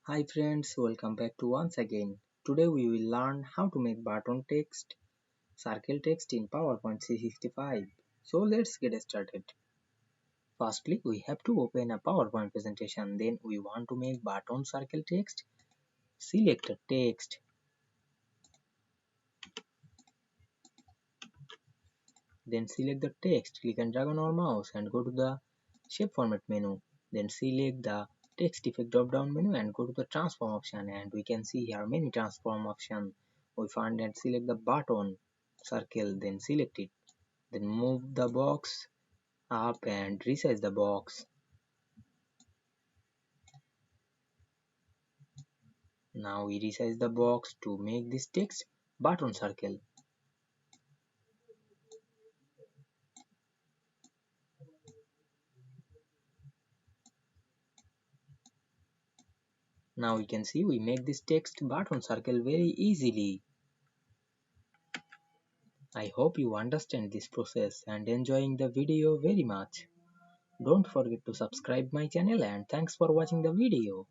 Hi friends, welcome back to once again. Today we will learn how to make button text, circle text in PowerPoint C65. So let's get started. Firstly, we have to open a PowerPoint presentation. Then we want to make button circle text. Select a text. Then select the text. Click and drag on our mouse and go to the shape format menu. Then select the text effect drop down menu and go to the transform option, and we can see here many transform options. We find and select the button circle, then select it. Then move the box up and resize the box. Now we resize the box to make this text button circle. Now we can see we make this text button circle very easily. I hope you understand this process and enjoying the video very much. Don't forget to subscribe my channel, and thanks for watching the video.